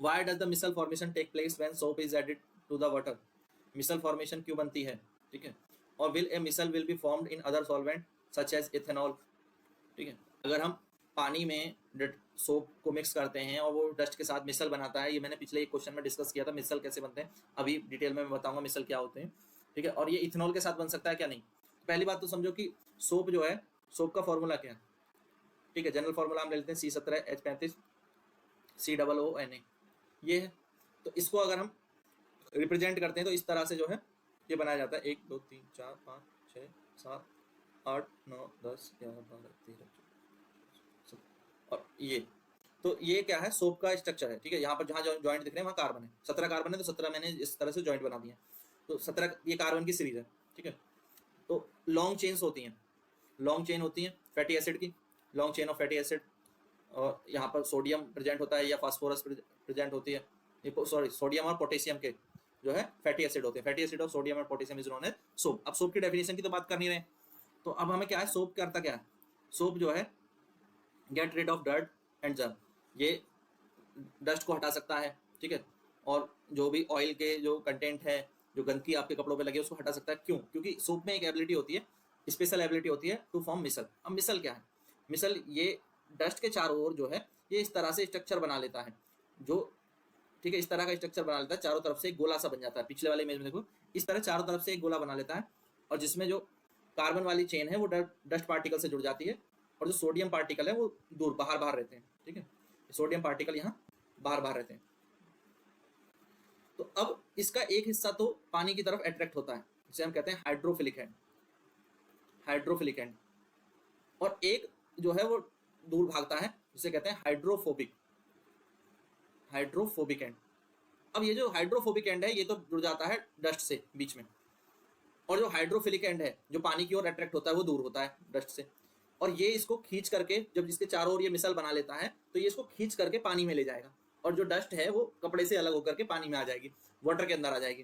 Why does the micelle formation take place when soap is added to the water? Micelle formation क्यों बनती है, ठीक है। और will a micelle will be formed in other solvent such as ethanol, ठीक है। अगर हम पानी में सोप को मिक्स करते हैं और वो डस्ट के साथ मिसल बनाता है, ये मैंने पिछले एक क्वेश्चन में डिस्कस किया था मिसल कैसे बनते हैं, अभी डिटेल में मैं बताऊंगा मिसल क्या होते हैं, ठीक है। और ये इथेनॉल के साथ बन सकता है क्या? नहीं। पहली बात तो समझो कि सोप जो है, सोप का फॉर्मूला क्या है, ठीक है। जनरल फॉर्मूला हम ले लेते हैं C17H35 COONA, ये है। तो इसको अगर हम रिप्रेजेंट करते हैं तो इस तरह से जो है ये बनाया जाता है 1 2 3 4 5 6 7 8 9 10 11 12 13 और ये क्या है, सोप का स्ट्रक्चर है, ठीक है। यहाँ पर जहाँ जॉइंट दिख रहे हैं वहाँ कार्बन है, 17 कार्बन है, तो 17 मैंने इस तरह से जॉइंट बना दिया, तो 17 ये कार्बन की सीरीज है, ठीक है। तो लॉन्ग चेन्स होती हैं, लॉन्ग चेन होती है फैटी एसिड की, long chain of fatty acid, और यहाँ पर सोडियम प्रेजेंट होता है या फास्फोरस प्रेजेंट होती है, सॉरी सोडियम और पोटेशियम के जो है फैटी एसिड होते हैं। फैटी एसिड ऑफ सोडियम और potassium is known as soap. अब सोप की डेफिनेशन की तो बात कर नहीं रहे, तो अब हमें क्या है, सोप करता क्या है, सोप जो है get rid of dirt and germ, ये डस्ट को हटा सकता है, ठीक है। और जो भी ऑयल के जो कंटेंट है, जो गंदगी आपके कपड़ों पे लगे उसको हटा सकता है। क्यों? क्योंकि सोप में एक एबिलिटी होती है, स्पेशल एबिलिटी होती है टू फॉर्म मिसल। अब मिसल क्या है? मिसल ये डस्ट के चारों ओर जो है ये इस तरह से स्ट्रक्चर बना लेता है, जो ठीक है इस तरह का स्ट्रक्चर बना लेता है, चारों तरफ से एक गोला सा बन जाता है। पिछले वाले इमेज में देखो इस तरह चारों तरफ से एक गोला बना लेता है, और जिसमें जो कार्बन वाली चेन है वो डस्ट पार्टिकल से जुड़ जाती है, और जो सोडियम पार्टिकल है वो दूर बाहर बाहर रहते हैं, ठीक है। सोडियम पार्टिकल यहाँ बाहर बाहर रहते हैं। तो अब इसका एक हिस्सा तो पानी की तरफ अट्रैक्ट होता है, जिसे हम कहते हैं हाइड्रोफिलिक एंड, हाइड्रोफिलिक एंड, और एक जो है वो दूर भागता है जिसे कहते हैं हाइड्रोफोबिक, हाइड्रोफोबिक एंड। अब ये जो हाइड्रोफोबिक एंड है ये तो जुड़ जाता है डस्ट से बीच में, और जो हाइड्रोफिलिक एंड है जो पानी की ओर अट्रैक्ट होता है वो दूर होता है डस्ट से, और ये इसको खींच करके जब इसके चारों ओर ये मिसल बना लेता है तो ये इसको खींच करके पानी में ले जाएगा, और जो डस्ट है वो कपड़े से अलग होकर के पानी में आ जाएगी, वाटर के अंदर आ जाएगी।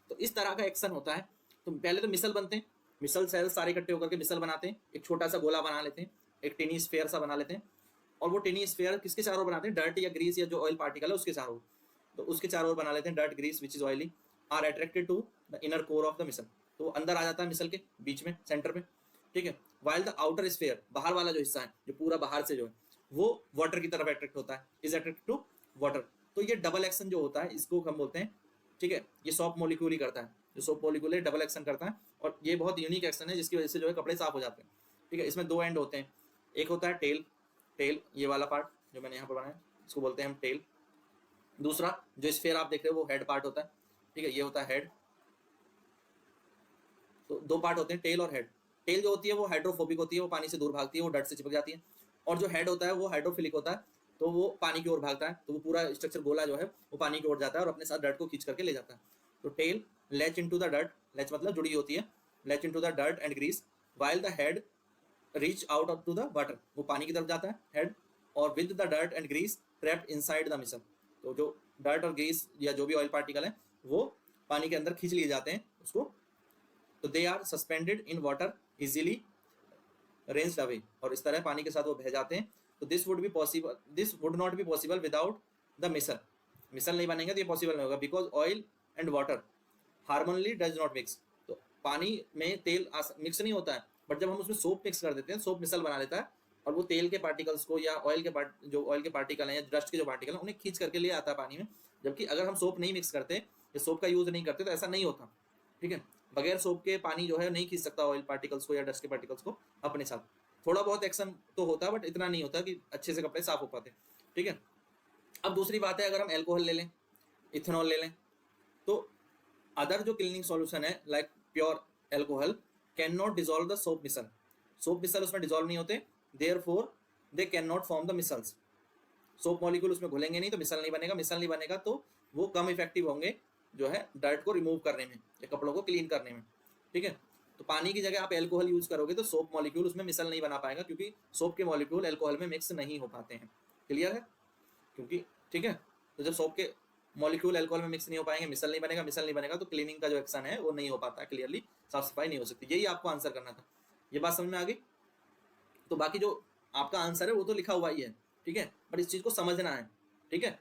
तो इस तरह का एक्शन होता है। तो पहले तो मिसल बनते हैं, मिसल सेल्स सारे इकट्ठे होकर के मिसल बनाते हैं, एक छोटा सा गोला बना लेते हैं, एक टिनी स्फेयर सा बना लेते हैं, और वो टिनी स्फेयर किसके चारों ओर बनाते हैं, डर्ट या ग्रीस या जो ऑयल पार्टिकल है उसके चारों ओर, तो उसके चारों ओर बना लेते हैं। Dirt grease which is oily are attracted to the inner core of the micelle, तो वो अंदर आ जाता है मिसल के बीच में, सेंटर में, ठीक है। वाइल द आउटर स्फेयर, बाहर वाला जो हिस्सा है जो पूरा बाहर से जो है वो वाटर की तरफ अट्रैक्ट होता है, इज अट्रैक्टेड टू वाटर। तो ये डबल एक्शन जो होता है इसको हम बोलते हैं, ठीक है। ये सोप मॉलिक्यूल ही करता है, जो सोप मॉलिक्यूल है डबल एक्शन करता है, और ये बहुत यूनिक एक्शन है जिसकी वजह से जो है कपड़े साफ हो जाते हैं, ठीक है। इसमें दो एंड होते हैं, एक होता है टेल, टेल ये वाला पार्ट जो मैंने यहाँ पर बनाया इसको बोलते हैं हम टेल। दूसरा जो स्फेयर आप देख रहे हो वो हेड पार्ट होता है, ठीक है, ये होता है हेड। तो दो पार्ट होते हैं टेल और हेड। टेल जो होती है वो हाइड्रोफोबिक होती है, वो पानी से दूर भागती है, वो डर्ट से चिपक जाती है, और जो हेड होता है वो हाइड्रोफिलिक होता है, तो वो पानी की ओर भागता है, तो वो पूरा स्ट्रक्चर गोला जो है वो पानी की ओर जाता है और अपने साथ डर्ट को खींच करके ले जाता है। तो tail latch into the dirt, latch मतलब जुड़ी होती है, latch into the dirt and grease, while the head reach out up to the water, वो पानी की तरफ जाता है हेड, और with the dirt and grease trapped inside the micelle, तो जो डर्ट और ग्रीस या जो भी ऑयल पार्टिकल है वो पानी के अंदर खींच लिए जाते हैं उसको, तो they are suspended in water easily ranged away, और इस तरह पानी के साथ वो बह जाते हैं। तो this would not be possible without the micelle, micelle नहीं बनेगा तो ये पॉसिबल नहीं होगा, because oil and water normally does not mix, तो पानी में तेल मिक्स नहीं होता है, बट जब हम उसमें सोप मिक्स कर देते हैं सोप मिसल बना लेता है, और वो तेल के पार्टिकल्स को या ऑयल के जो ऑयल के पार्टिकल हैं या डस्ट के जो पार्टिकल हैं उन्हें खींच करके ले आता है पानी में। जबकि अगर हम सोप नहीं मिक्स करते या सोप का यूज नहीं करते तो ऐसा नहीं होता, ठीक है। बगैर सोप के पानी जो है नहीं खींच सकता ऑयल पार्टिकल्स को या डस्ट के पार्टिकल्स को अपने साथ। थोड़ा बहुत एक्शन तो होता है बट इतना नहीं होता कि अच्छे से कपड़े साफ हो पाते, ठीक है। अब दूसरी बात है, अगर हम एल्कोहल ले लें, इथेनॉल ले लें, तो अदर जो क्लीनिंग सॉल्यूशन है like pure alcohol can not dissolve the soap micelle, soap micelle उसमें डिजोल्व नहीं होते, therefore they can not form the micelles, soap molecule उसमें घुलेंगे नहीं तो मिसल नहीं बनेगा, मिसल नहीं बनेगा तो वो कम इफेक्टिव होंगे जो है डर्ट को रिमूव करने में या कपड़ों को क्लीन करने में, ठीक है। तो पानी की जगह आप एल्कोहल यूज करोगे तो सोप मॉलिक्यूल उसमें मिसल नहीं बना पाएगा, क्योंकि सोप के मॉलिक्यूल एल्कोहल में मिक्स नहीं हो पाते हैं, क्लियर है, क्योंकि ठीक है। तो जब सोप के मॉलिक्यूल एल्कोहल में मिक्स नहीं हो पाएंगे, मिसल नहीं बनेगा, मिसल नहीं बनेगा तो क्लीनिंग का जो एक्शन है वो नहीं हो पाता, क्लियरली साफ सफाई नहीं हो सकती। यही आपको आंसर करना था, ये बात समझ में आ गई। तो बाकी जो आपका आंसर है वो तो लिखा हुआ ही है, ठीक है, बट इस चीज को समझना है, ठीक है।